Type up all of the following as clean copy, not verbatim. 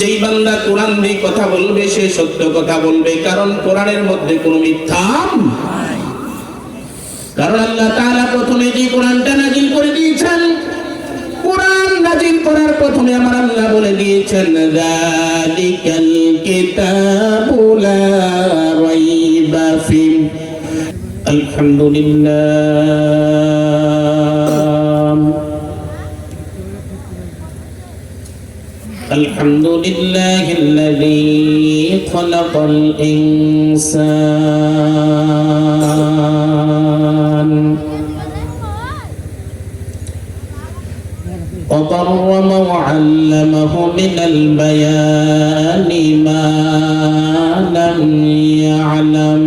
যেই বান্দা কোরআন দিয়ে কথা বলবে সে সত্য কথা বলবে, কারণ কোরআনের মধ্যে কোনো মিথ্যা নাই। কারণ আল্লাহ তাআলা প্রথমে যে কোরআনটা নাযিল করে দিয়েছেন, কোরআন নাযিল করার প্রথমে আমার আল্লাহ বলে দিয়েছেন যালিকাল কিতাবু লা রাইবা ফি। আলহামদুলিল্লাহ আলহামদুলিল্লাহিল্লাযী খালাকাল ইনসান وكرم وعلمه من البيان ما لم يعلم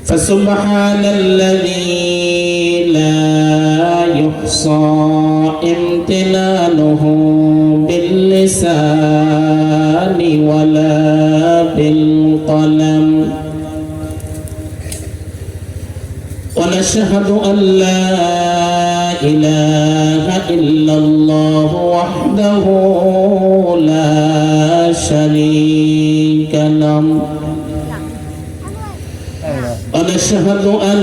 فسبحان الذي لا يحصى امتنانه باللسان ولا بالقلم ونشهد أن لا إله إلا الله وحده لا شريك له ونشهد أن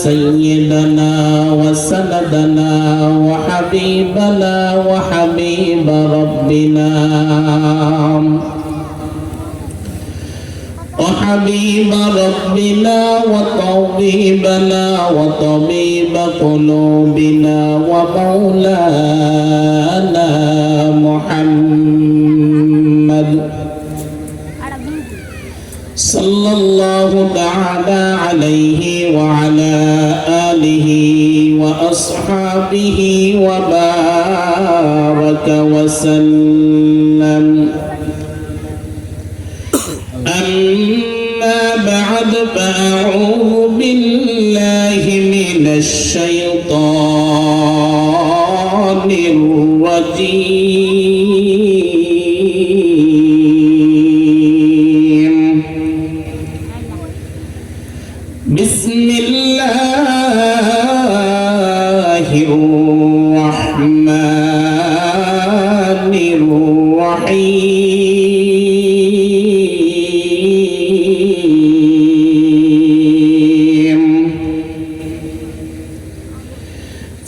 سيدنا وسندنا وحبيبنا وحبيب ربنا وحبيب ربنا وطبيبنا وطبيب قلوبنا ومولانا محمد صلى الله تعالى عليه وعلى آله وأصحابه وبارك وسلم. أما بعد فأعوذ بالله من الشيطان الرجيم. بسم الله الرحمن الرحيم.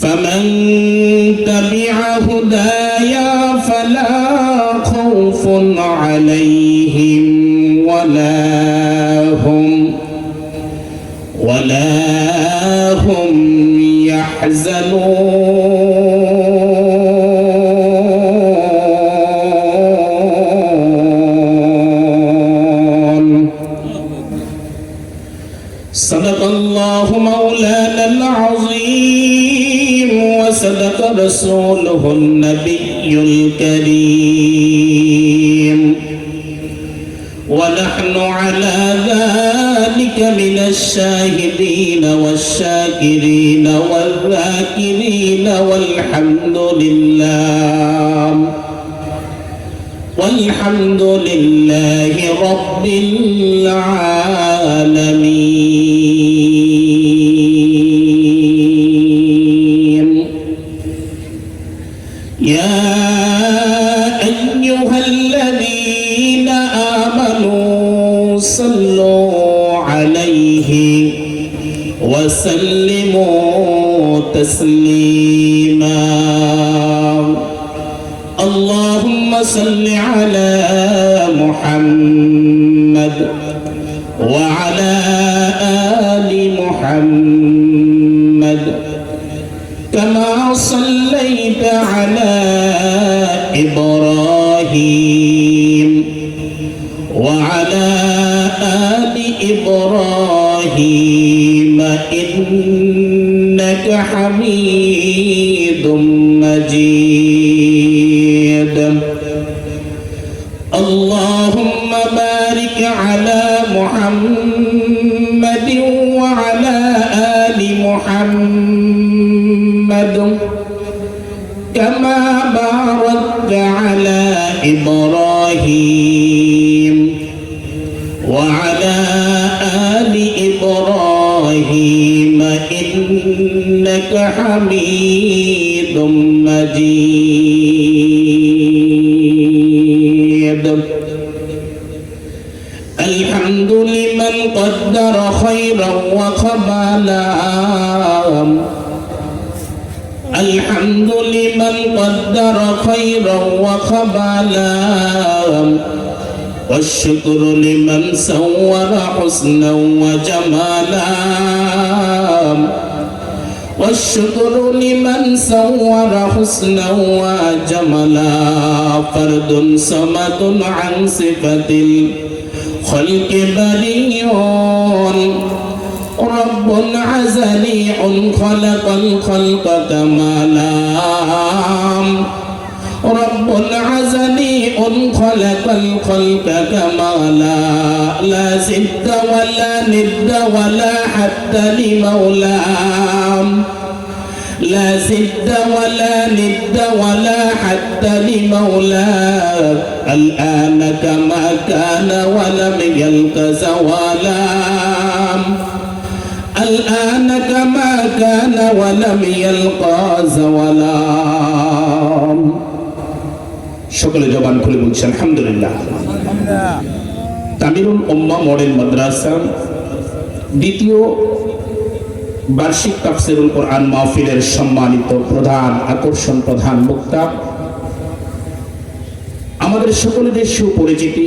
فمن تبع هدايا فلا خوف عليهم ولا هم يحزنون. صدق الله مولانا العظيم وصدق رسوله النبي الكريم، ونحن على ذلك من الشاهدين والشاكرين والذاكرين والحمد لله رب العالمين. يا أيها الذين آمنوا صلوا عليه وسلموا تسليما. اللهم صل على محمد وعلى آل محمد كما صليت على إبراهيم وعلى آل إبراهيم إنك حميد مجيد. اللهم بارك على محمد وعلى آل محمد كما باركت على إبراهيم وعلى آل إبراهيم إنك ইন্নাকা হামিদুম মাজিদ الحمد لمن قدر خيرا وقبلا الحمد لمن قدر خيرا وقبلا والشكر لمن سور حسنا وجمالا والشكر لمن سور حسنا وجمالا فرد صمد عن صفة الخلق بريء رب عزلي خلق الخلق كمالا رب عزلي خلق الخلق كمالا لا زد ولا ند ولا حد لمولاه لا زد ولا ند ولا حد لمولاه الآن كما كان ولم يلق زوالا الآن كما كان ولم يلقى زوالا সকলে জবান খুলে বলছি আলহামদুলিল্লাহ। তামিরুল উম্মাহ মডেল মাদ্রাসা দ্বিতীয় বার্ষিক তাফসীরুল কোরআন মাহফিলের সম্মানিত প্রধান আকর্ষণ, প্রধান বক্তা, আমাদের সকলের সুপরিচিতি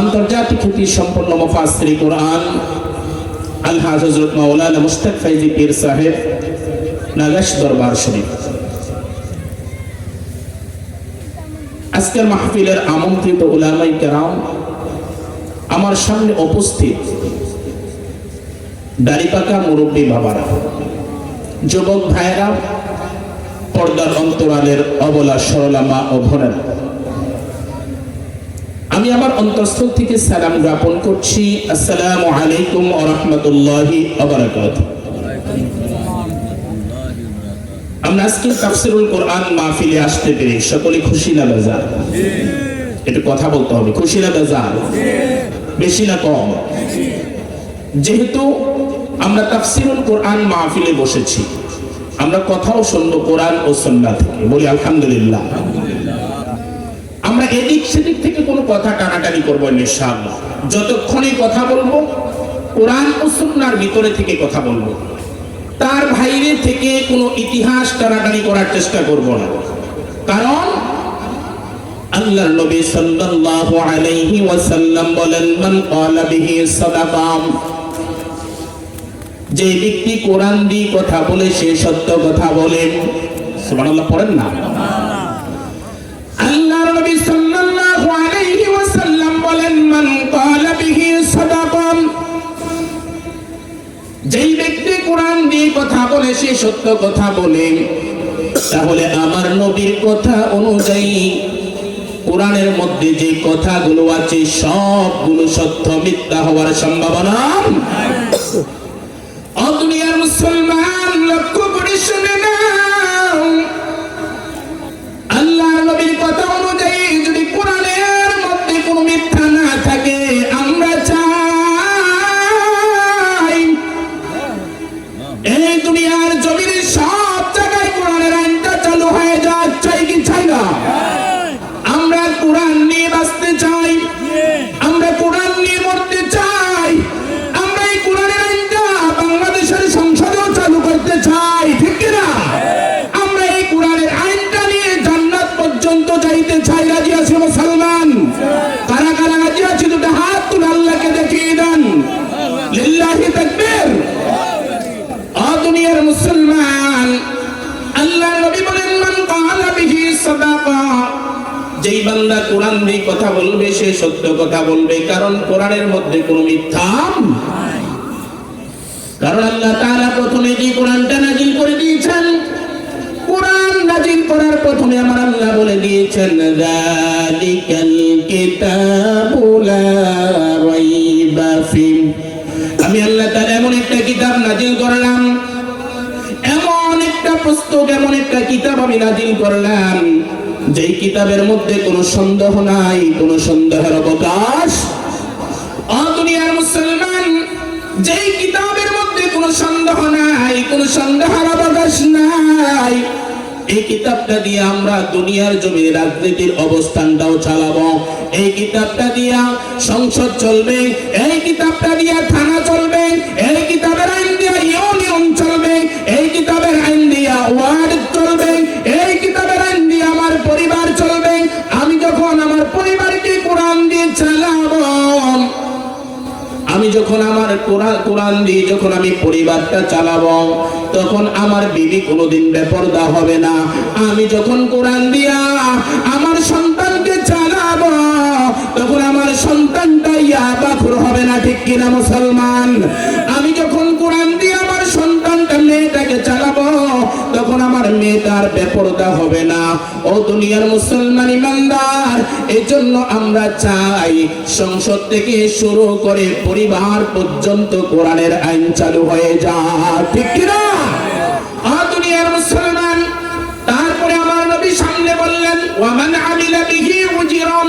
আন্তর্জাতিক খ্যাতি সম্পন্ন মুফাসসির কোরআন আলহাজ হযরত মাওলানা মুশতাক ফাইজি পীর সাহেব নাগাশ দরবার শরীফ, আজকের মাহফিলের আমন্ত্রিত উলামায়ে কেরাম, আমার সামনে উপস্থিত দাড়িপাকা মুরব্বী বাবারা, যুবক ভাইয়েরা, পর্দার অন্তরালের অবলা সরলা মা ও বোনেরা, আমি আমার অন্তঃস্থল থেকে সালাম জ্ঞাপন করছি। আসসালামু আলাইকুম ওয়া রাহমাতুল্লাহি ওয়া বারাকাতুহু। আমরা আজকে তাফসীরুল কোরআন মাহফিলে আসতে পেরে সকলে খুশি না বেজার? একটু কথা বলতে হবে, খুশি না বেজার? বেশি না কম? যেহেতু আমরা তাফসীরুল কোরআন মাহফিলে বসেছি, আমরা কথাও শুনবো কোরআন ও সুন্নাহ থেকে, বলি আলহামদুলিল্লাহ। আমরা এদিক সেদিক থেকে কোনো কথা টানাটানি করবো না ইনশাআল্লাহ। যতক্ষণই কথা বলবো কোরআন ও সুন্নাহর ভিতরে থেকে কথা বলবো, তার বাইরে থেকে কোনো ইতিহাস টানাটানি করার চেষ্টা করব না। কারণ আল্লাহর নবী সাল্লাল্লাহু আলাইহি ওয়াসাল্লাম বলেন, মান ক্বালা বিহি সাদাকা, যে ব্যক্তি কোরআন দিয়ে কথা বলে সে সত্য কথা বলেন। সুবহানাল্লাহ পড়েন না? আল্লাহর নবী সাল্লাল্লাহু আলাইহি ওয়াসাল্লাম বলেন, মান ক্বালা বিহি সাদাকা, যেই ব্যক্তি কোরআন দিয়ে কথা বলে সে সত্য কথা বলে। তাহলে আমার নবীর কথা অনুযায়ী কোরআনের মধ্যে যে কথাগুলো আছে সবগুলো সত্য, মিথ্যা হওয়ার সম্ভাবনা। ও দুনিয়ার মুসলমান, লক্ষ্য করে শুনে নাও, আল্লাহর নবীর কথা অনুযায়ী যদি কোরআনের মধ্যে কোনো মিথ্যা না থাকে, আমরা চাই এই দুনিয়ার জমিনে সব জায়গায় কোরআনের আইনটা চালু হয়ে যাক, চাই কি চাই না? আমরা কোরআন নিয়ে বাঁচতে চাই, আমরা কোরআন নিয়ে মরতে চাই, আমরা এই কোরআনের আইনটা বাংলাদেশের সংসদেও চালু করতে চাই, ঠিক কিনা? আমরা এই কোরআনের আইনটা নিয়ে জান্নাত পর্যন্ত যাইতে চাই। রাজি আছে মুসলমান? কারা কারা রাজি আছে? দুটো হাত তুলে আল্লাহকে দেখিয়ে দেন। লিল্লাহি তাকবীর। দুনিয়ার মুসলমান, আল্লাহর নবী বলেন, মান ক্বালা বিহি সাদাকা, যেই বান্দা কোরআন দিয়ে কথা বলবে সে সত্য কথা বলবে। কারণ কোরআনের মধ্যে কোনো মিথ্যা নাই। কারণ আল্লাহ তাআলা প্রথমে যে কোরআনটা নাযিল করে দিয়েছেন, কোরআন নাযিল করার প্রথমে আমার আল্লাহ বলে দিয়েছেন, যালিকাল কিতাবু লা রাইবা ফিহি, আমি আল্লাহ তাআলা এমন একটা কিতাব নাযিল করলাম, এমন একটা পুস্তক, এমন একটা কিতাব আমি নাযিল করলাম, যেই কিতাবের মধ্যে কোনো সন্দেহ নাই, কোনো সন্দেহের অবকাশ। দুনিয়ার মুসলমান, যেই কিতাবের মধ্যে কোনো সন্দেহ নাই, কোনো সন্দেহের অবকাশ নাই। এই কিতাবটা দিয়ে আমরা দুনিয়ার জমিনে রাজনীতির অবস্থানটাও চালাবো। এই কিতাবটা দিয়া সংসদ চলবে, এই কিতাবটা দিয়া থানা চলবে, এই কিতাবের আইন দিয়া ইউনিয়ন চলবে, এই কিতাবের আইন দিয়া ওয়ার্ড চলবে, এই কিতাবের আইন দিয়ে আমার পরিবার চলবে। আমি যখন আমার পরিবারকে কোরআন দিয়ে চালাবো, আমি যখন আমার কোরআন দিয়ে যখন আমি পরিবারটা চালাবো, তখন আমার বিবি কোনোদিন বেপরদা হবে না। আমি যখন কোরআন দিয়া আমার সন্তানকে চালাবো, তখন আমার সন্তানটা ইয়াবাখুর হবে না, ঠিক কিনা মুসলমান? আমি যখন কোরআন দিয়ে আমার সন্তানটা মেয়েটাকে চালাবো, তখন আমার মেয়েটার বেপরদা হবে না। ও দুনিয়ার মুসলমান ইমানদার, এজন্য আমরা চাই সংসদ থেকে শুরু করে পরিবার পর্যন্ত কোরআনের আইন চালু হয়ে যায়, ঠিক কিনা? দুনিয়ার মুসলমান, তারপরে আমার নবী সামনে বললেন, ওয়ামান আমিলা বিহি উজরাম,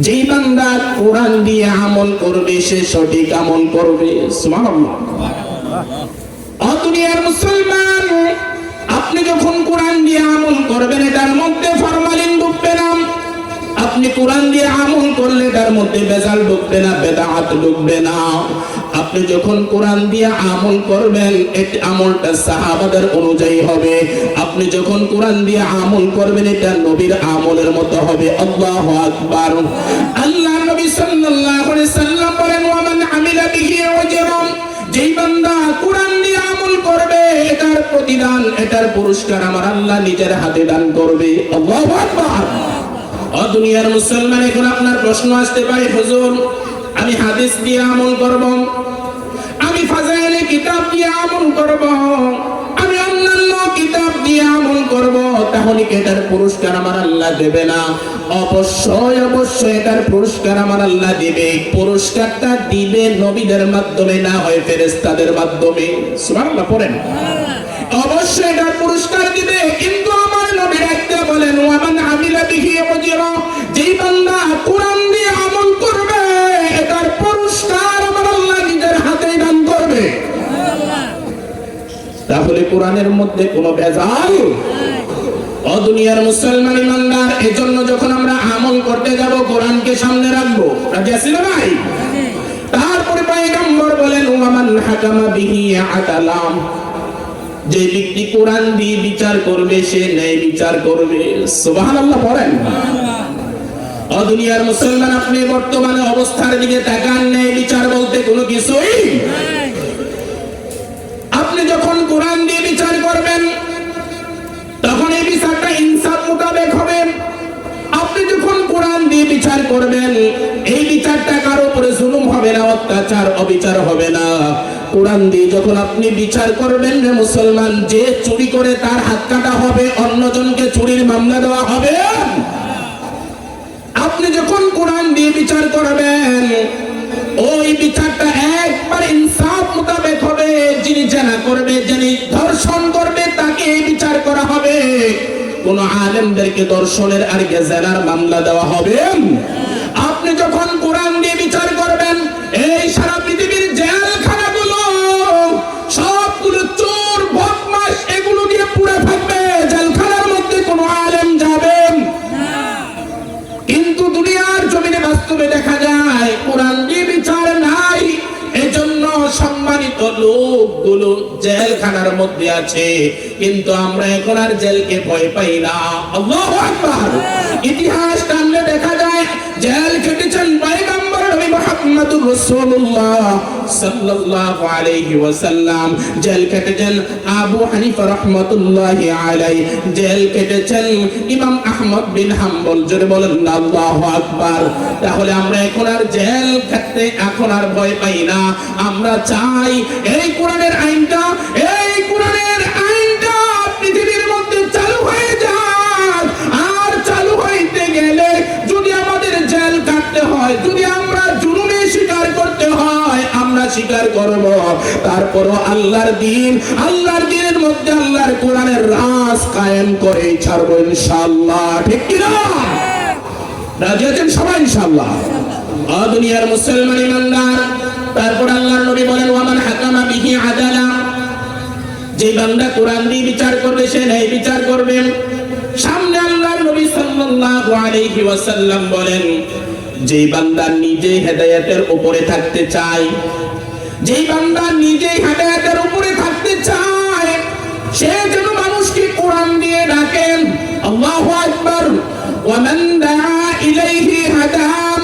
যেই বান্দা কোরআন দিয়ে আমল করবে সে সঠিক আমল করবে। সুবহানাল্লাহ। দুনিয়ার মুসলমান, আপনি যখন কোরআন দিয়ে আমল করবেন, এটার মধ্যে ফরমালিন ঢুকবে না। আপনি কোরআন দিয়ে আমল করলে তার মধ্যে বেজাল ঢুকবে না, বেদাত ঢুকবে না। আপনি যখন কোরআন দিয়ে আমল করবেন, এই আমলটা সাহাবাদের অনুযায়ী হবে। আপনি যখন কোরআন দিয়ে আমল করবেন, এটা নবীর আমলের মতো হবে। আল্লাহু আকবার। আল্লাহর নবী সাল্লাল্লাহু আলাইহি সাল্লাম বলেন, ওয়ামান আমিলা বিহি উজরাম, যেই বান্দা কোরআন দিয়ে আমল করবে, এটার প্রতিদান, এটার পুরস্কার আমার আল্লাহ নিজের হাতে দান করবে। আল্লাহু আকবার। দুনিয়ার মুসলমান, এখন আপনার প্রশ্ন আসতে পারে, হুজুর আমি হাদিস দিয়ে আমল করব, আমি ফাজাইলে কিতাব দিয়ে আমল করব, আমি অন্যান্য কিতাব দিয়ে আমল করব, তাহলে কি এটার পুরস্কার আমার আল্লাহ দেবে না? অবশ্যই অবশ্যই এটার পুরস্কার আমার আল্লাহ দিবে। পুরস্কারটা দিবে নবীদের মাধ্যমে, না হয় ফেরেশতাদের মাধ্যমে। সুবহানাল্লাহ পড়েন। অবশ্যই এটার পুরস্কার দিবে, কিন্তু আমার নবী রাখতে বলেন, ওয়ামান আমিলা বিহি উজরা, যেই বান্দা কোরআন দিয়ে আমল করবে, এটার পুরস্কার আমার আল্লাহ নিজের হাতে দান করবে। তাহলে কোরআনের মধ্যে কোনো ভেজাল? দুনিয়ার মুসলমান ইমানদার, এজন্য যখন আমরা আমল করতে যাব, কোরআনকে সামনে রাখবো। রাজি আছি না ভাই? তারপরে পয়গম্বর বলেন, ওয়ামান হাকামা বিহি আদালাম, যে ব্যক্তি কোরআন দিয়ে বিচার করবে সে ন্যায় বিচার করবে। সুবহানাল্লাহ পড়েন। দুনিয়ার মুসলমান, আপনি বর্তমানে অবস্থার দিকে তাকান, ন্যায় বিচার বলতে কোনো কিছুই। আপনি যখন কোরআন দিয়ে বিচার করবেন, তখন এই বিচারটা ইনসাফ মোতাবেক হবে। আপনি যখন কোরআন দিয়ে বিচার করবেন, এই বিচারটা কারো উপরে জুলুম হবে না, অত্যাচার অবিচার হবে না। কোরআন দিয়ে যখন আপনি বিচার করবেন রে মুসলমান, যে চুরি করে তার হাত কাটা হবে, অন্যজনকে চুরির মামলা দেওয়া হবে। আপনি যখন কোরআন দিয়ে বিচার করবেন, ওই বিচারটা একবার ইনসাফ মোতাবেক হবে। যিনি জেনা করবে, যিনি ধর্ষণ করবে, তাকে এই বিচার করা হবে। কোন আলেমদেরকে ধর্ষণের আর জেনার মামলা দেওয়া হবে। আপনি যখন কোরআন দিয়ে বিচার করবেন, এই সারা পৃথিবীর জেলখানাগুলো সবগুলো চোর বদমাশ এগুলো দিয়ে পুরো থাকবে, জেলখানার মধ্যে কোনো আলেম যাবেন। কিন্তু দুনিয়ার জমিনে বাস্তবে দেখা যায় কোরআন দিয়ে বিচার নাই। এজন্য সম্মানিত লোকগুলো জেলখানার মধ্যে আছে, কিন্তু আমরা এখন আর জেলকে ভয় পাই না। আল্লাহু আকবার। ইতিহাস টানলে দেখা যায় জেল কেটেছেন পয়গম্বর নবী মুহাম্মদুর রাসূলুল্লাহ সাল্লাল্লাহু আলাইহি ওয়াসাল্লাম, জেল কেটেছেন আবু হানিফা রাহমাতুল্লাহি আলাইহি, জেল কেটেছেন ইমাম আহমদ বিন হাম্বল। জোরে বলেন আল্লাহু আকবার। তাহলে আমরা এখন আর জেল কাটতে এখন আর ভয় পাই না। আমরা চাই এই কোরআনের আইনটা, এই কোরআনের আইনটা পৃথিবীর মধ্যে চালু হয়ে যাক। আর চালু হইতে গেলে যদি আমাদের জেল কাটতে হয়, যদি আমরা জুলুমে স্বীকার করতে হয়, আমরা স্বীকার করব। তারপরও আল্লাহর দিন, আল্লাহর দিনের মধ্যে আল্লাহর কোরআনের রাজ কায়েম করে ছাড়বো ইনশাআল্লাহ। ঠিক কি না? রাজি আছেন সবাই ইনশাআল্লাহ? দুনিয়ার মুসলমান ইমানদার, তারপর আল্লাহর নবী বলেন ওয়ামান হাকামা বিহি আদালা, যে বান্দা কোরআন দিয়ে বিচার করবে সে ন্যায় বিচার করবে। সামনে আল্লাহর নবী সাল্লাল্লাহু আলাইহি ওয়াসাল্লাম বলেন যে বান্দা নিজে হেদায়েতের উপরে থাকতে চায়, যে বান্দা নিজে হেদায়েতের উপরে থাকতে চায় সে যেন মানুষকে কোরআন দিয়ে ডাকেন। আল্লাহু আকবার। ওয়ামান দাআ ইলাইহি হাদাম,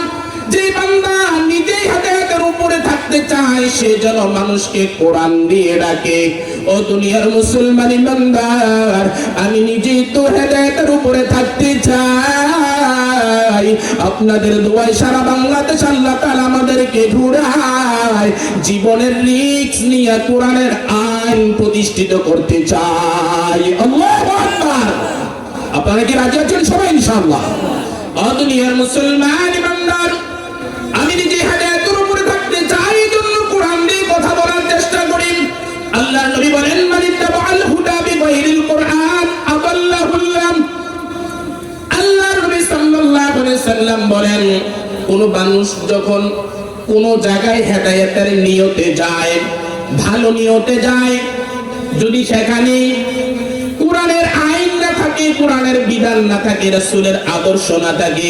যে বান্দা নিজে হেদায়েতের উপরে থাকতে চায় সে যেন মানুষকে কোরআন দিয়ে ডাকে। ও দুনিয়ার মুসলমান ইমানদার, আমি নিজেই তো হেদায়েতের উপরে থাকতে চাই। আপনাদের দোয়ায় সারা বাংলাদেশ আল্লাহ তাআলা আমাদেরকে ঘুরায় জীবনের রিস্ক নিয়ে কোরআনের আইন প্রতিষ্ঠিত করতে চাই। আল্লাহু আকবার। আপনারা কি রাজি আছেন সবাই ইনশাআল্লাহ? ও দুনিয়ার মুসলমান ইমানদার, আমি নিজে হেদায়েতের উপরে থাকতে চাই, জন্য কোরআন দিয়ে কথা বলার চেষ্টা করি। আল্লাহর নবী বলেন মানিত্তাবাল হুদা বিগাইরিল কোরআন আদাল্লাহুল্লাহ। আল্লাহর নবী সাল্লাল্লাহু আলাইহি সাল্লাম বলেন কোন মানুষ যখন কোন জায়গায় হেদায়েতের নিয়তে যায়, ভালো নিয়তে যায়, যদি সেখানে কোরআনের আইন না থাকে, কোরআনের বিধান না থাকে, রাসূলের আদর্শ না থাকে,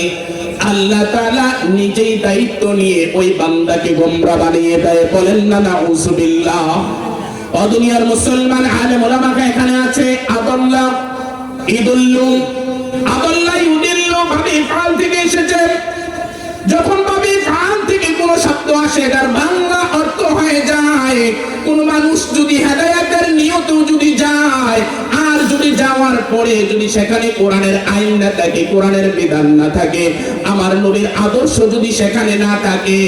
আল্লাহ তাআলা নিজেই দায়িত্ব নিয়ে ওই বান্দাকে গোমরা বানিয়ে দেয়। বলেন না নাউযুবিল্লাহ। ও দুনিয়ার মুসলমান আলেম ওলামা এখানে আছে। আদাল্লাহ ইদুল্লু, আদাল্লাহ ইউদিল্লু ভাবে ফাল থেকে এসেছে। যখন ভাবে ফাল থেকে কোন শব্দ আসে এটার বাংলা অর্থ হয়ে যায় কোন মানুষ যদি হেদায়েতের নিয়তেও যদি যায়, আর যদি যাওয়ার পরে যদি সেখানে কোরআনের আইন না থাকে, কোরআনের বিধান না থাকে, আমার নবীর আদর্শ যদি সেখানে না থাকে,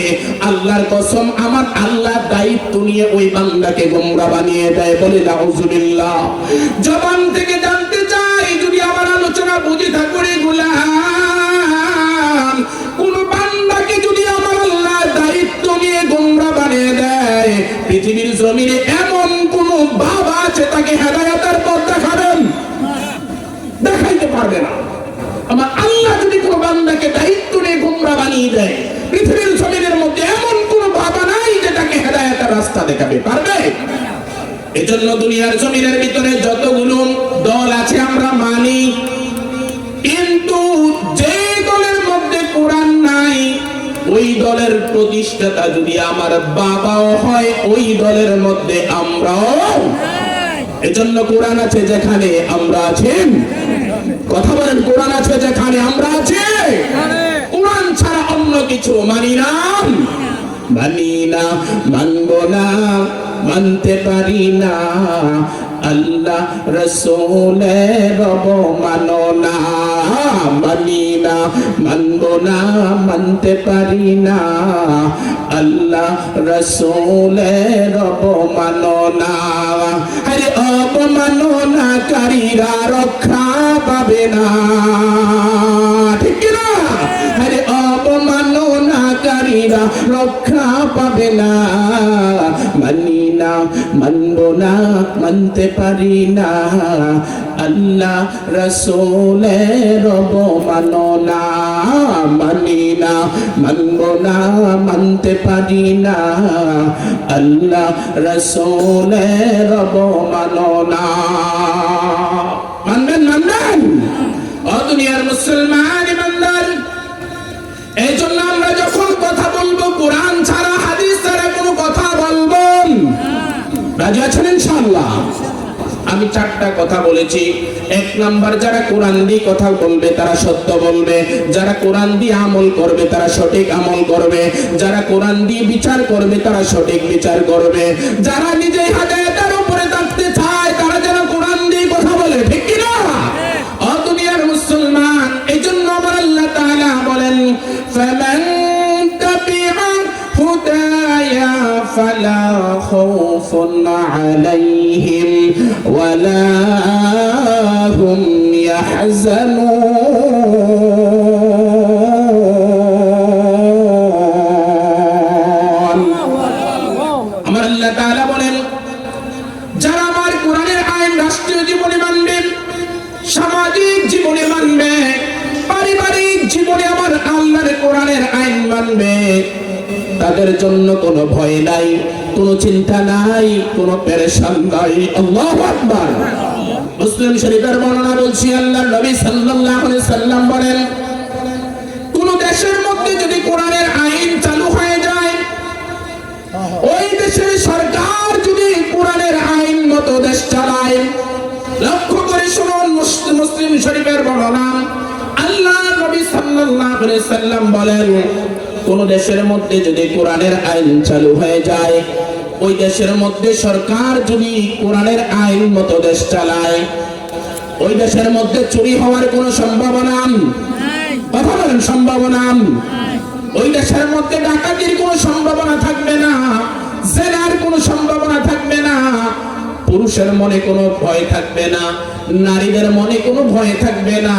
আল্লাহর কসম আমার আল্লাহ দায়িত্ব নিয়ে ওই বান্দাকে গোমরা বানিয়ে দেয়। বলে নাউযুবিল্লাহ। জবান থেকে জানতে চাই, যদি আমার আলোচনা বুঝে থাকুরে গোলাম, কোন বান্দাকে যদি আমার আল্লাহ দায়িত্ব নিয়ে গোমরা বানিয়ে দেয়, পৃথিবীর জমিনে এমন কোন বাবা আছে তাকে হেদায়েতের পথ দেখাবেন? দেখাইতে পারবে না। আমার আল্লাহ যদি কোন বান্দাকে দায়িত্ব নিয়ে গোমরা বানিয়ে দেয়, পৃথিবীর জমিনের মধ্যে এমন কোন বাবা নাই যে তাকে হেদায়েতের রাস্তা দেখাবে পারবে? এজন্য দুনিয়ার জমিনের ভিতরে যতগুলো দল আছে আমরা মানি, কিন্তু যে দলের মধ্যে কোরআন নাই ওই দলের প্রতিষ্ঠাতা যদি আমার বাবাও হয় ওই দলের মধ্যে আমরাও। এজন্য কোরআন আছে যেখানে আমরা আছি। কথা বলেন, কোরআন আছে যেখানে আমরা আছি। কোরআন ছাড়া অন্য কিছু মানি না, মানি না, মানব না, মানতে পারি না। আল্লাহ রাসূলের মানো না, মানি না, মানব না, মানতে পারি না। আল্লাহ রাসূলের মানো না। আরে অবমাননাকারীরা রক্ষা পাবে না, ঠিক না? আরে অবমাননাকারীরা রক্ষা পাবে না। মানি না, মানব না, মানতে পারি না। আল্লাহ রাসূলের মানো না, মানি না, মানব না, মানতে পারি না। আল্লাহ রাসূলের মানো না। মানবেন, মানবেন? ও দুনিয়ার মুসলমান ইমানদার, এই জন্য আমরা যখন কথা বলবো কোরআন ছাড়া হাদিস ছাড়া কোনো কথা বলবো। রাজি আছেন ইনশাআল্লাহ? আমি চারটা কথা বলেছি। এক নাম্বার, যারা কোরআন দিয়ে কথা বলবে তারা সত্য বলবে, যারা কোরআন দিয়ে আমল করবে তারা সঠিক আমল করবে, যারা কোরআন দিয়ে বিচার করবে তারা সঠিক বিচার করবে, যারা নিজে হেদায়েতের উপরে থাকতে চায় তারা যেন কোরআন দিয়ে কথা বলে, ঠিক কি না? ও দুনিয়ার মুসলমান, এইজন্য আমার আল্লাহ তাআলা বলেন ফামান তাবিআ হুদায়া ফালা খাউফুন আলাইহিম ওয়ালা হুম ইয়াহজানুন। আমার আল্লাহ তাআলা বলেন যারা আমার কোরআনের আইন রাষ্ট্রীয় জীবনে মানবে, সামাজিক জীবনে মানবে, পারিবারিক জীবনে আমার আল্লাহর কোরআনের আইন মানবে, তাদের জন্য কোনো ভয় নাই, কোনো চিন্তা নাই, কোনো পেরেশান নাই। আল্লাহু আকবার। মুসলিম শরীফের বর্ণনা বলছি, আল্লাহর নবী সাল্লাল্লাহু আলাইহি সাল্লাম বলেন, কোন দেশের মধ্যে যদি কোরআনের আইন চালু হয়ে যায়, ওই দেশের সরকার যদি কোরআনের আইন মতো দেশ চালায়, লক্ষ্য করে শুনুন, মুসলিম শরীফের বর্ণনা, আল্লাহর নবী সাল্লাল্লাহু আলাইহি সাল্লাম বলেন, কোন দেশের মধ্যে যদি কোরআনের আইন চালু হয়ে যায়, ওই দেশের মধ্যে সরকার যদি কোরআনের আইন মতো দেশ চালায়, ওই দেশের মধ্যে চুরি হওয়ার কোনো সম্ভাবনা নেই। কথা বলেন, সম্ভাবনা নেই। ওই দেশের মধ্যে ডাকাতির কোনো সম্ভাবনা থাকবে না, জেনার কোনো সম্ভাবনা থাকবে না, পুরুষের মনে কোনো ভয় থাকবে না, নারীদের মনে কোনো ভয় থাকবে না,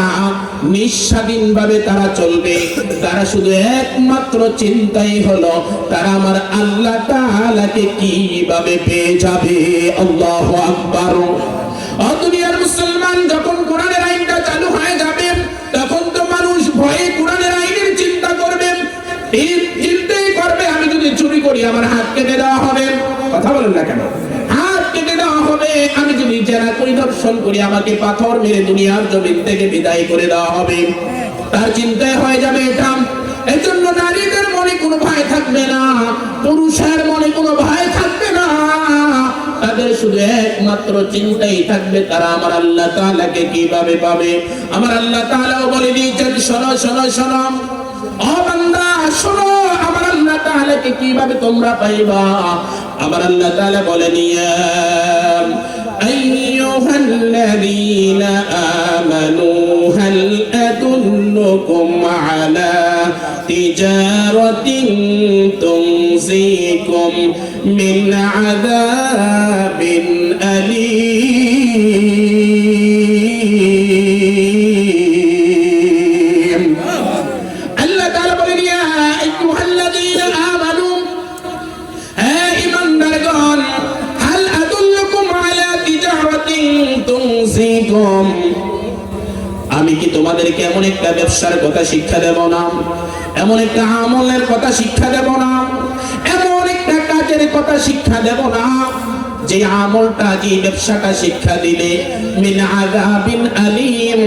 নিঃস্বাধীনভাবে তারা চলবে। তারা শুধু একমাত্র চিন্তাই হলো তারা আমার আল্লাহ তাআলাকে কিভাবে পেয়ে যাবে। আল্লাহু আকবার। দুনিয়ার মুসলমান, যখন কোরআনের আইনটা চালু হয়ে যাবে, তখন তো মানুষ ভয়ে কোরআনের আইনের চিন্তা করবে, চিন্তাই করবে আমি যদি চুরি করি আমার হাত কেটে দেওয়া হবে। কথা বলেন না কেন? হাত কেটে দেওয়া হবে। আমি যদি জেনা পরিদর্শন করি আমাকে পাথর মেরে দুনিয়ার জমিন থেকে বিদায় করে দেওয়া হবে। তার চিন্তায় হয়ে যাবে এটা। এই জন্য নারীদের মনে কোনো ভয় থাকবে না, পুরুষের মনে কোনো ভয় থাকবে না। তাদের শুধু একমাত্র চিন্তাই থাকবে তারা আমার আল্লাহ তাআলাকে কিভাবে পাবে। আমার আল্লাহ তাআলাও বলে দিয়েছেন, শোনো শোনো শোনো, ও বান্দা শোনো, আমার আল্লাহ তাআলাকে কিভাবে তোমরা পাইবা। আমার আল্লাহ তাআলা বলেন, ইয়া আইয়ুহাল্লাযীনা আমানু হাল আদুল্লুকুম আলা তিজারাতিন তুনজিকুম মিন আযাবিন আলীম। আল্লাহ তাআলা বলেন, ইয়া আইয়ুহাল্লাযীনা আমানু, হে ঈমানদারগণ, হাল আদুল্লুকুম আলা তিজারাতিন তুনজিকুম, আমি কি তোমাদেরকে এমন একটা ব্যবসার কথা শিক্ষা দেব না, এমন একটা আমলের কথা শিক্ষা দেব না, এমন একটা কাজের কথা শিক্ষা দেব না, যে আমলটা, যে ব্যবসাটা শিক্ষা দিলে মিন আযাবিন আলীম,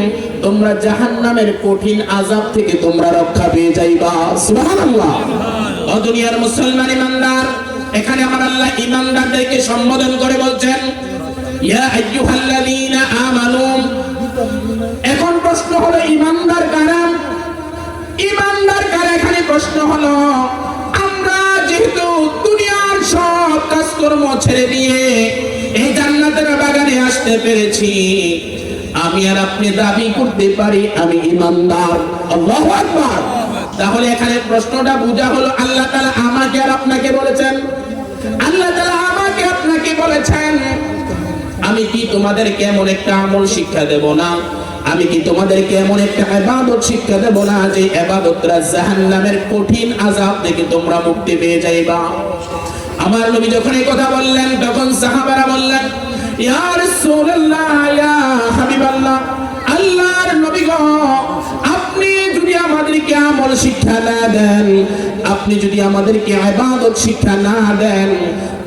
তোমরা জাহান্নামের কঠিন আযাব থেকে তোমরা রক্ষা পেয়ে যাইবা। সুবহানাল্লাহ। ও দুনিয়ার মুসলমান ইমানদার, এখানে আমার আল্লাহ ইমানদারদেরকে সম্বোধন করে বলছেন, ইয়া আইয়ুহাল্লাযীনা আমানু। এখন প্রশ্ন হলো, ইমানদার কারা? ইমানদার কারা? এখানে প্রশ্ন হলো, আমরা যেহেতু দুনিয়ার সব কাজকর্ম ছেড়ে দিয়ে এই জান্নাতের বাগানে আসতে পেরেছি, আমি আর আপনি দাবি করতে পারি আমি ইমানদার। আল্লাহু আকবার। তাহলে এখানে প্রশ্নটা বোঝা হলো, আল্লাহ তাআলা আমাকে আর আপনাকে বলেছেন, আল্লাহ তাআলা আমাকে আপনাকে বলেছেন, আমি কি তোমাদেরকে এমন একটা আমল শিক্ষা দেব না, আমি কি তোমাদেরকে এমন একটা ইবাদত শিক্ষা দেব না, যে ইবাদতটা জাহান্নামের কঠিন আযাব থেকে তোমরা মুক্তি পেয়ে যাইবা। আমার নবী যখন এই কথা বললেন, তখন সাহাবারা বললেন, ইয়া রাসূলুল্লাহ, ইয়া হাবিবাল্লাহ, আল্লাহর নবী গো, আপনি যদি আমাদেরকে আমল শিক্ষা না দেন, আপনি যদি আমাদেরকে ইবাদত শিক্ষা না দেন,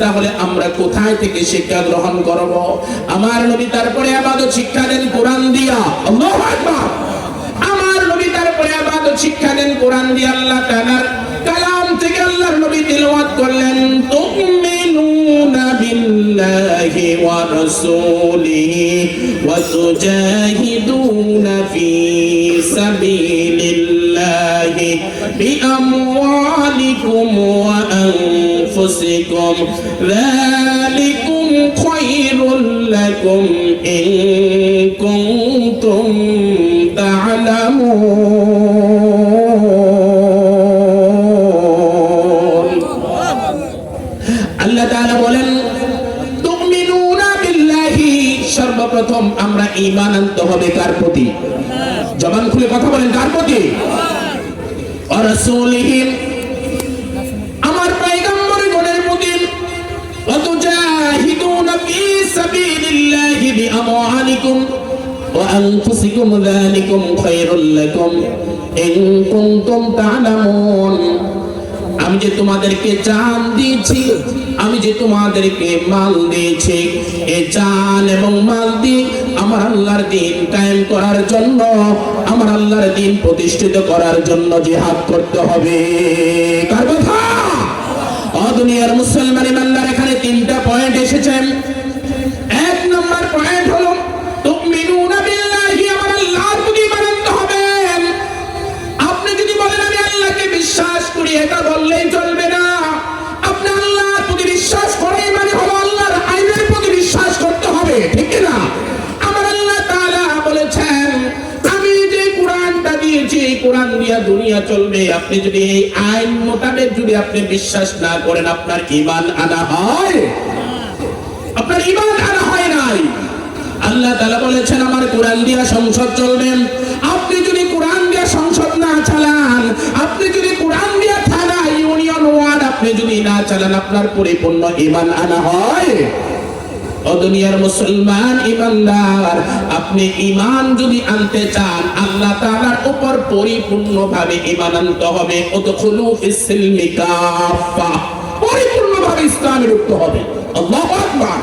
তাহলে আমরা কোথায় থেকে শিক্ষা গ্রহণ করব? আমার নবী তারপরে ইবাদত শিক্ষা দেন কোরআন দিয়া। আল্লাহু আকবার। আমার নবী তারপরে ইবাদত শিক্ষা দেন কোরআন দিয়া। আল্লাহ তাআলার কালাম থেকে আল্লাহর নবী তিলাওয়াত করলেন, তুমিনুনা বিল্লাহি ওয়া রাসূলিহি ওয়া তুজাহিদুনা ফি সাবিলিল্লাহি বিআমওয়ালিকুম ওয়া আনফুসিকুম, যালিকুম খায়রুল লাকুম ইন কুনতুম তা'লামুন। আল্লাহ তাআলা বলেন, তুমিনুনা বিল্লাহি, সর্বপ্রথম আমরা ঈমান আনতে হবে কার প্রতি? জবান খুলে কথা বলেন, কার প্রতি? ওয়া রাসূলিহি, আমার পয়গম্বরগণের প্রতি। ওয়া তুজাহিদুনা ফি সাবিলিল্লাহি বিআমওয়ালিকুম ওয়া আনফুসিকুম, যালিকুম খায়রুল লাকুম ইন কুনতুম তা'লামুন। আমি যে তোমাদেরকে জান দিয়েছি, আমি যে তোমাদেরকে মাল দিয়েছি, এই জান এবং মাল দিয়ে আমার আল্লাহর দ্বীন কায়েম করার জন্য, আমার আল্লাহর দ্বীন প্রতিষ্ঠিত করার জন্য জিহাদ করতে হবে। কার কথা? দুনিয়ার মুসলমান ইমানদার, এখানে তিনটা পয়েন্ট এসেছে। এক নম্বর পয়েন্ট হলো তুমিনুনা বিল্লাহি, আমার আল্লাহর প্রতি ঈমান আনতে হবে। আপনি যদি বলেন আমি আল্লাহকে বিশ্বাস করি, এটা বললেই চলবে না। আপনি আল্লাহর প্রতি বিশ্বাস করেই মানে হলো আল্লাহর আইনের প্রতি বিশ্বাস করতে হবে, ঠিক না? আমার আল্লাহ তাআলা বলেছেন আমি যে কোরআনটা দিয়েছি, এই কোরআন দিয়া দুনিয়া চলবে। আপনি যদি এই আইন মোতাবেক যদি আপনি বিশ্বাস না করেন, আপনার ঈমান আনা হয়? আপনার ঈমান আনা হয় নাই। আল্লাহ তাআলা বলেছেন আমার কোরআন দিয়া সংসদ চলবে। আপনি যদি কোরআন দিয়া সংসদ না চালান, আপনি যদি কোরআন দিয়া থানা ইউনিয়ন ওয়ার্ড আপনি যদি না চালান, আপনার পরিপূর্ণ ঈমান আনা হয়? ও দুনিয়ার মুসলমান ইমানদার, আপনি ঈমান যদি আনতে চান, আল্লাহ তাআলার উপর পরিপূর্ণভাবে ঈমান আনতে হবে। উদখুলু ফিস সিলমি কাফা, পরিপূর্ণভাবে ইসলামে ঢুকতে হবে। আল্লাহু আকবার।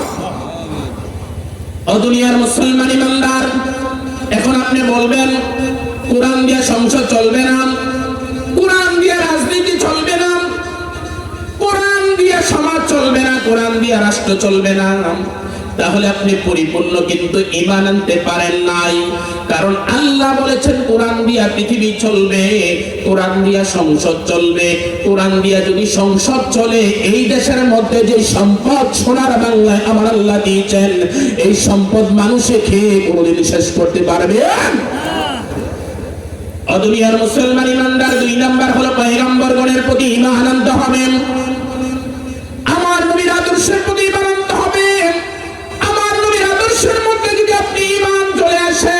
ও দুনিয়ার মুসলমান ইমানদার, এখন আপনি বলবেন কোরআন দিয়ে সংসদ চলবে না, কোরআন দিয়ে রাজনীতি চলবে না, কোরআন দিয়ে সমাজ চলবে না, কোরআন দিয়ে রাষ্ট্র চলবে না। তাহলে আপনি পরিপূর্ণ কিন্তু ঈমান আনতে পারেন নাই। কারণ আল্লাহ বলেছেন কোরআন দিয়া পৃথিবী চলবে, কোরআন দিয়া সংসদ চলবে। কোরআন দিয়া যদি সংসদ চলে, এই দেশের মধ্যে যে সম্পদ সোনার বাংলায় আমার আল্লাহ দিয়েছেন, এই সম্পদ মানুষে খেয়ে কোনোদিন শেষ করতে পারবে না। দুনিয়ার মুসলমান ইমানদার, দুই নাম্বার হলো পয়গম্বরগণের প্রতি ঈমান আনতে হবে। আমার নবীর আদর্শের প্রতি ঈমান আনতে হবে। আমার নবীর আদর্শের মধ্যে যদি আপনি ঈমান চলে আসে,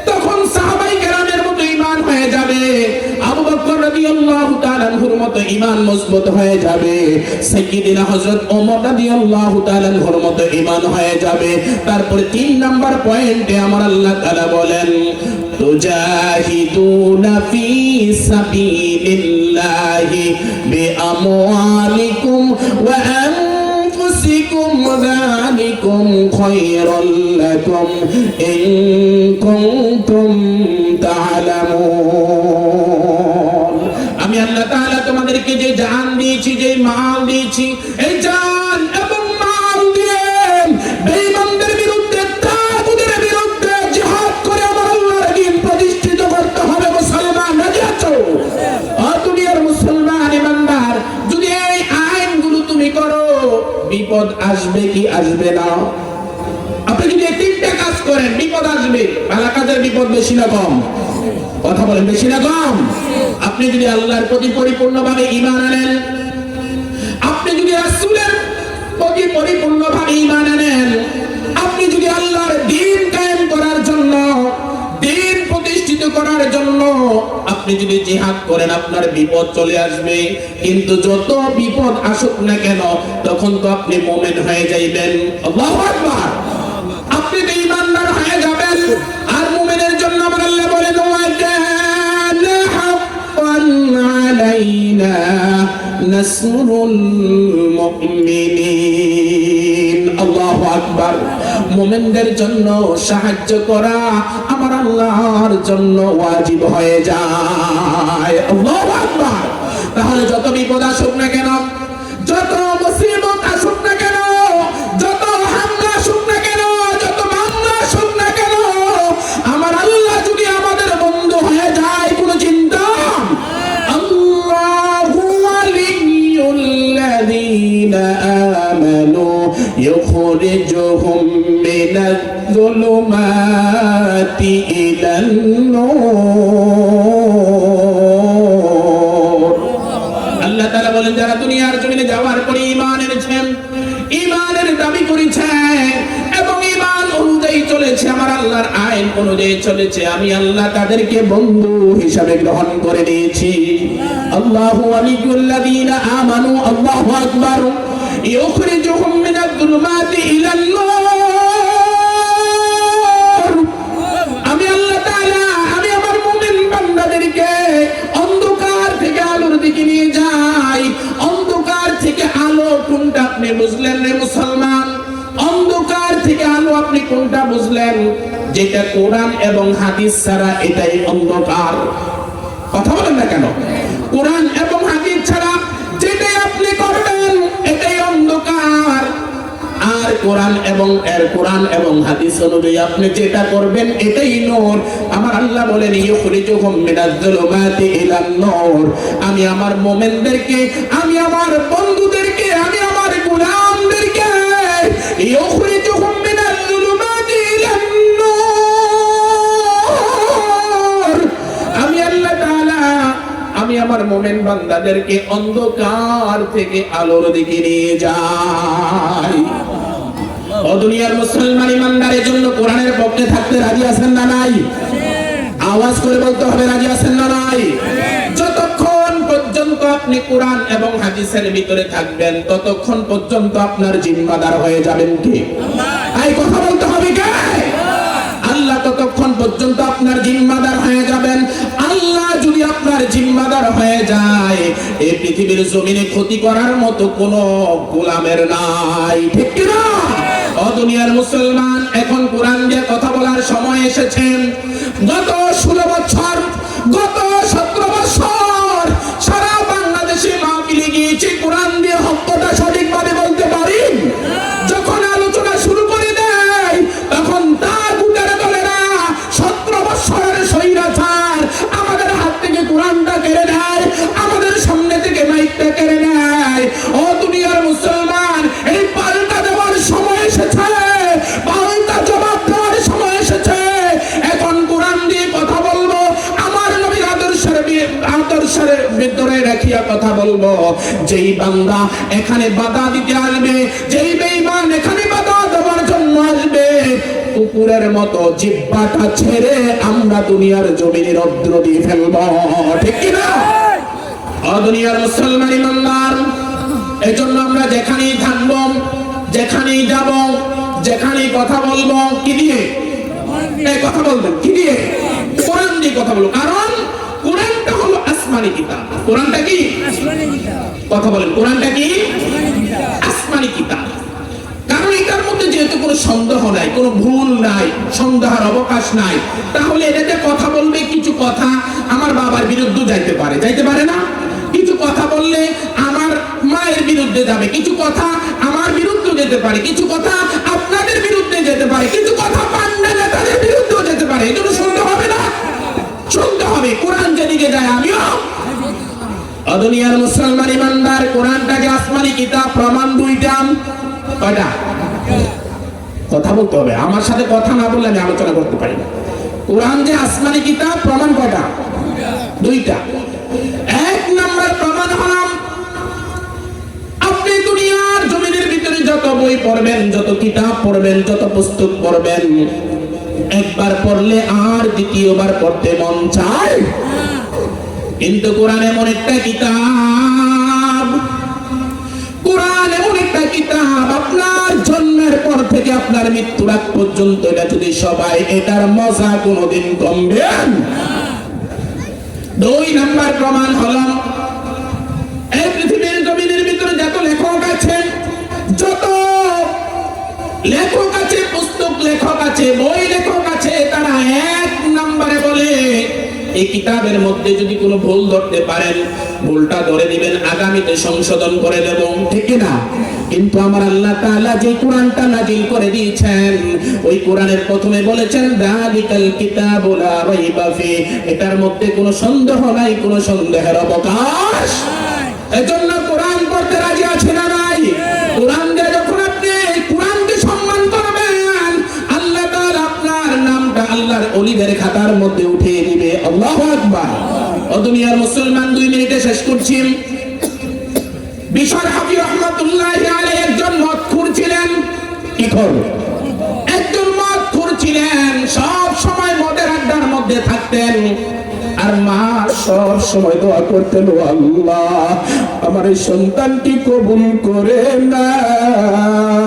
তখন সাহাবায়ে কেরামের মতো ঈমান হয়ে যাবে। আবু বকর রাদিয়াল্লাহু তাআলা আনহুর মতো ঈমান মজবুত হয়ে যাবে। সাইয়্যিদিনা হযরত ওমর রাদিয়াল্লাহু তাআলা আনহুর মতো ঈমান হয়ে যাবে। তারপরে তিন নাম্বার পয়েন্টে আমার আল্লাহ তাআলা বলেন তুজাহিদুনা ফি সাবিলিল্লাহি বিআমওয়ালিকুম ওয়া আনফুসিকুম যালিকুম খায়রুল লাকুম ইন কুনতুম তা'লামুন। আমি আল্লাহ তাআলা তোমাদেরকে যে জান দিয়েছি, যে মাল দিয়েছি, এই জান এবং মাল দিয়ে বেঈমানদের বিরুদ্ধে, তাগুতের বিরুদ্ধে জিহাদ করে আমার আল্লাহর দ্বীন প্রতিষ্ঠিত করতে হবে। মুসলমান রাজি আছো? দুনিয়ার মুসলমান ইমানদার, যদি এই আইনগুলো তুমি করো, বিপদ আসবে কি আসবে না? আপনি যদি এই তিনটা কাজ করেন, বিপদ আসবে। ভালো কাজের বিপদ বেশি না কম? কথা বলেন, বেশি না কম? আপনি যদি আল্লাহর প্রতি পরিপূর্ণভাবে ঈমান আনেন, আপনি যদি রাসূলের প্রতি পরিপূর্ণভাবে ঈমান আনেন, আপনি যদি আল্লাহর দ্বীন কায়েম করার জন্য, দ্বীন প্রতিষ্ঠিত করার জন্য আপনি যদি জিহাদ করেন, আপনার বিপদ চলে আসবে। কিন্তু যত বিপদ আসুক না কেন, তখন তো আপনি মুমিন হয়ে যাইবেন। আল্লাহু আকবার। আপনি তো ঈমানদার হয়ে যাবেন। আর মুমিনের জন্য আমার আল্লাহ বলেন ওয়া কানা হাক্কান আলাইনা নাসরুল মুমিনিন। আল্লাহু আকবার। মুমিনদের জন্য সাহায্য করা আমার আল্লাহর জন্য ওয়াজিব হয়ে যায়। আল্লাহু আকবার। তাহলে যত বিপদ আসুক না কেন, যত মুসিবত আসুক না কেন, যত হামলা আসুক না কেন, যত মামলা আসুক না কেন, আমার আল্লাহ যদি আমাদের বন্ধু হয়ে যায়, কোনো চিন্তা। আল্লাহু ওয়ালিয়ুল্লাযীনা আমানু ইখরিজুহুম মিনাজ-যুলুমাতি ইলান-নূর। আল্লাহ তাআলা বলেন যারা দুনিয়ার জমিনে যাওয়ার পরে ঈমান এনেছেন, ঈমানের দাবি করেছে এবং ঈমান অনুযায়ী চলেছে, আমার আল্লাহর আইন অনুযায়ী চলেছে, আমি আল্লাহ তাদেরকে বন্ধু হিসাবে গ্রহণ করে নিয়েছি। আল্লাহু ওয়ালিয়ুল্লাযীনা আমানু, আল্লাহু আকবার, ইখরিজুহুম মিনাজ-যুলুমাতি ইলান-নূর। আমি আল্লাহ তাআলা, আমি আমার মুমিন বান্দাদেরকে অন্ধকার থেকে আলোর দিকে নিয়ে যাই। থেকে আলো আপনি কোনটা বুঝলেন? যেটা কোরআন এবং হাদিস ছাড়া এটাই অন্ধকার। কথা বলেন না কেন? কোরআন এবং হাদিস ছাড়া যেটাই আপনি করবেন এটাই অন্ধকার। আর কোরআন এবং হাদিস অনুযায়ী আপনি যেটা করবেন এটাই নূর। আমার আল্লাহ বলেন ইউখরিজুহুম মিনাজ-জুলুমাতি ইলান-নূর। আমি আমার মুমিনদেরকে, আমি আমার বন্ধুদেরকে, আমি আমার গোলামদেরকে ইউখরিজুহুম মিনাজ-জুলুমাতি ইলান-নূর। আমি আল্লাহ তাআলা আমি আমার মুমিন বান্দাদেরকে অন্ধকার থেকে আলোর দিকে নিয়ে যাই। ও দুনিয়ার মুসলমান ইমানদারের জন্য কোরআনের পক্ষে থাকতে রাজি আছেন না নাই? আওয়াজ করে বলতে হবে, রাজি আছেন না নাই? যতক্ষণ পর্যন্ত আপনি কোরআন এবং হাদিসের ভিতরে থাকবেন ততক্ষণ পর্যন্ত আপনার জিম্মাদার হয়ে যাবেন কে? এই কথা বলতে হবে কে? আল্লাহ ততক্ষণ পর্যন্ত আপনার জিম্মাদার হয়ে যাবেন। আল্লাহ যদি আপনার জিম্মাদার হয়ে যায়, এই পৃথিবীর জমিনে ক্ষতি করার মতো কোনো গোলামের নাই, ঠিক কি না? ও দুনিয়ার মুসলমান, এখন কোরআন দিয়ে কথা বলার সময় এসেছে। গত 16 বছর, গত 17 বছর সারা বাংলাদেশে মাহফিলে গিয়েছি, কোরআন দিয়ে হকটা সঠিকভাবে বলতে পারি। যখন আলোচনা শুরু করে দেয় তখন তাগুতের দলেরা 17 বছরের স্বৈরাচার আমাদের হাত থেকে কোরআনটা কেড়ে নেয়, আমাদের সামনে থেকে মাইকটা কেড়ে নেয়। ও দুনিয়ার মুসলমান, এই পাল্টা দেওয়ার সময় এসেছে, পাল্টা জবাব দেওয়ার সময় এসেছে। এখন কোরআন দিয়ে কথা বলবো, আমার নবীর আদর্শের ভিতরে রাখিয়া কথা বলবো। যেই বান্দা এখানে বাধা দিতে আসবে, যেই বেঈমান এখানে বাধা দেওয়ার জন্য আসবে, কুকুরের মতো জিহ্বাটা ছেড়ে আমরা দুনিয়ার জমিনে রৌদ্র দিয়ে ফেলবো, ঠিক কি না? ও দুনিয়ার মুসলমান ইমানদার, এজন্য আমরা যেখানেই থাকবো, যেখানেই যাব, যেখানেই কথা বলবো, কি দিয়ে? এই কথা বলবেন কি দিয়ে? কোরআন দিয়ে কথা বলবো। কারণ কোরআনটা হলো আসমানি কিতাব। কোরআনটা কি? আসমানি কিতাব। কথা বলেন, কোরআনটা কি? আসমানি কিতাব। কারণ এটার মধ্যে যেহেতু কোনো সন্দেহ নাই, কোনো ভুল নাই, সন্দেহের অবকাশ নাই, তাহলে এটাতে কথা বলবে, কিছু কথা আমার বাবার বিরুদ্ধে যাইতে পারে, যাইতে পারে না? কিছু কথা বললে আমার মায়ের বিরুদ্ধে যাবে, কিছু কথা আমার বিরুদ্ধে যেতে পারে, কিছু কথা আপনাদের বিরুদ্ধে যেতে পারে, কিছু কথা পান্ডা নেতাদের বিরুদ্ধেও যেতে পারে। এজন্য শুনতে হবে না? শুনতে হবে। কোরআন যেদিকে যায় আমিও। দুনিয়ার মুসলমান ইমানদার, কোরআনটাকে আসমানি কিতাব, প্রমাণ দুইটা। কয়টা? কথা বলতে হবে, আমার সাথে কথা না বললে আমি আলোচনা করতে পারি না। কোরআন যে আসমানি কিতাব, প্রমাণ কয়টা? দুইটা। এক নম্বর প্রমাণ হলাম, আপনি দুনিয়ার জমিনের ভিতরে যত বই পড়বেন, যত কিতাব পড়বেন, যত পুস্তক পড়বেন, একবার পড়লে আর দ্বিতীয়বার পড়তে মন চায়। কিন্তু কোরআন এমন একটা কিতাব, কোরআন এমন একটা কিতাব, আপনার জন্মের পর থেকে আপনার মৃত্যুর আগ পর্যন্ত এটা যদি সবাই, এটার মজা কোনোদিন কমবে না। দুই নাম্বার প্রমাণ হলো, এই পৃথিবীর জমিনের ভিতরে যত লেখক আছে, যত লেখক আছে, পুস্তক লেখক আছে, বই লেখক আছে, তারা এক নম্বরে বলে এই কিতাবের মধ্যে যদি কোনো ভুল ধরতে পারেন, ভুলটা ধরে দিবেন, আগামীতে সংশোধন করে দেব, ঠিক না? কিন্তু আমার আল্লাহ তাআলা যে কোরআনটা নাজিল করে দিয়েছেন, ওই কোরআনের প্রথমে বলেছেন যালিকাল কিতাবু লা রাইবা ফি, এটার মধ্যে কোনো সন্দেহ নাই, কোনো সন্দেহের অবকাশ। এজন্য কোরআন পড়তে রাজি আছে না নাই? কোরআন দিয়ে যখন আপনি কোরআনকে সম্মান করবেন, আল্লাহ তাআলা আপনার নামটা আল্লাহর ওলিদের খাতার মধ্যে উঠিয়ে দিবে। আল্লাহু আকবার। ও দুনিয়ার মুসলমান, 2 মিনিটে শেষ করছি। বিশর হাফি রহমাতুল্লাহি আলাইহি একজন মদখুর ছিলেন। কি করব? একজন মদখুর ছিলেন, সব সময় মদের আড্ডার মধ্যে থাকতেন। আর মা সব সময় দোয়া করতেন, ও আল্লাহ আমার এই সন্তানকে কবুল করে নাও,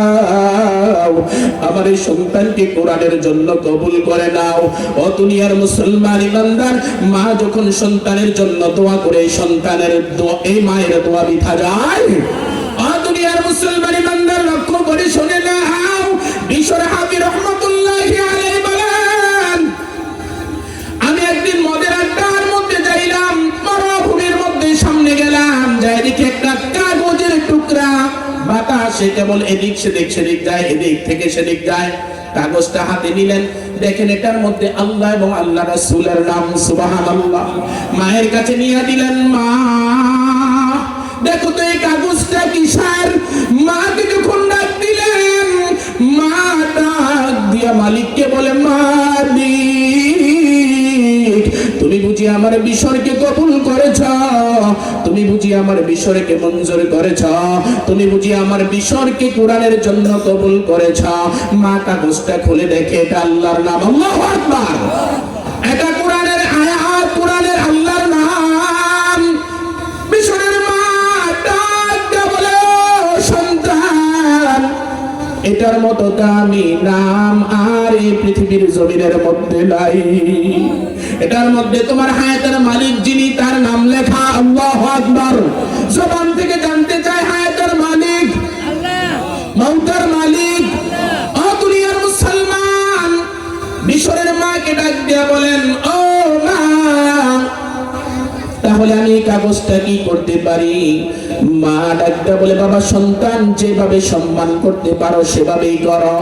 আমার এই সন্তানকে কোরআনের জন্য কবুল করে নাও। ও দুনিয়ার মুসলমান ইমানদার, মা যখন সন্তানের জন্য দোয়া করে, সন্তানের দোয়া, এই মায়ের দোয়া বৃথা যায়? ও দুনিয়ার মুসলমান ইমানদার, লক্ষ্য করে শুনে নাও, মিশর হাফি রহমাতুল্লাহি আলাইহি বলেন, আমি একদিন মদের আড্ডার মধ্যে যাইলাম, মরুভূমির মধ্যে সামনে গেলাম, যাই দেখি একটা কাগজের টুকরা, বাতাসে কেবল এদিক সেদিক যায়, এদিক থেকে সেদিক যায়। কাগজটা হাতে নিলেন, দেখেন এটার মধ্যে আল্লাহ এবং আল্লাহ রাসূলের নাম, সুবহানাল্লাহ। মায়ের কাছে নিয়ে দিলেন, মা দেখো তো এই কাগজটা কিসের? মাকে যখন ডাক দিলেন, মা ডাক দিয়া মালিককে বলে, মালিক তুমি বুঝি আমার বিসরকে কবুল করেছ, তুমি বুঝি আমার বিসরকে মঞ্জুর করেছ, তুমি বুঝি আমার বিসরকে কোরআনের জন্য কবুল করেছ। মা কাগজটা খুলে দেখে এটা আল্লাহর নাম, আল্লাহু আকবার, এটা কোরআনের আয়াত, কোরআনের আল্লাহর নাম। বিসরের মা ডাক দিয়ে বলে, সন্তান এটার মতো দামি নাম আর এই পৃথিবীর জমিনের মধ্যে নাই। এটার মধ্যে তোমার হায়াতের মালিক যিনি, তার নাম লেখা, আল্লাহু আকবার। জবান থেকে জানতে চাই হায়াতের মালিক আল্লাহ, মওতের মালিক ও দুনিয়ার মুসলমান। মিশরের মাকে ডাক দিয়ে বলেন, ও মা তাহলে আমি এই কাগজটা কি করতে পারি? মা ডাকতে বলে, বাবা সন্তান যেভাবে সম্মান করতে পারো সেভাবেই করো।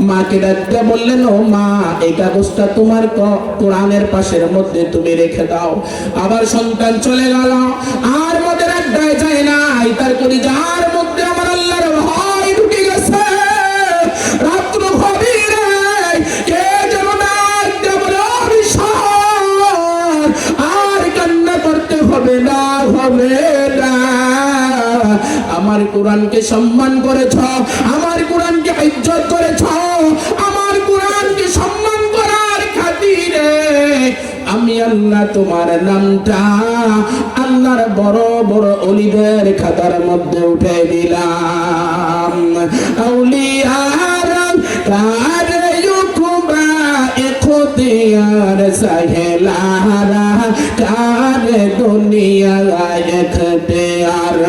মাকে ডাকতে বললেন, ও মা এই কাগজটা তোমার কোরআনের পাশের মধ্যে তুমি রেখে দাও। আবার সন্তান চলে গেল, আর মদের আড্ডায় যায় নাই, তার কলিজার মধ্যে আমার আল্লাহর ভয় ঢুকে গেছে। রাত্র গভীরে কে যেন ডাক দিয়ে বলে, ও মিশর আর কান্না করতে হবে না, হবে না। আমার কোরআনকে সম্মান করেছ, আমার কোরআনকে ইজ্জত করেছ, আমার কোরআনকে সম্মান করার খাতিরে আমি আল্লাহ তোমার নামটা আল্লাহর বড় বড় ওলিদের খাতার মধ্যে উঠে দিলাম। আউলিয়ার কারে ইউকুবা ইখতিয়ার সাহেলারা কারে দুনিয়া ইখতিয়ার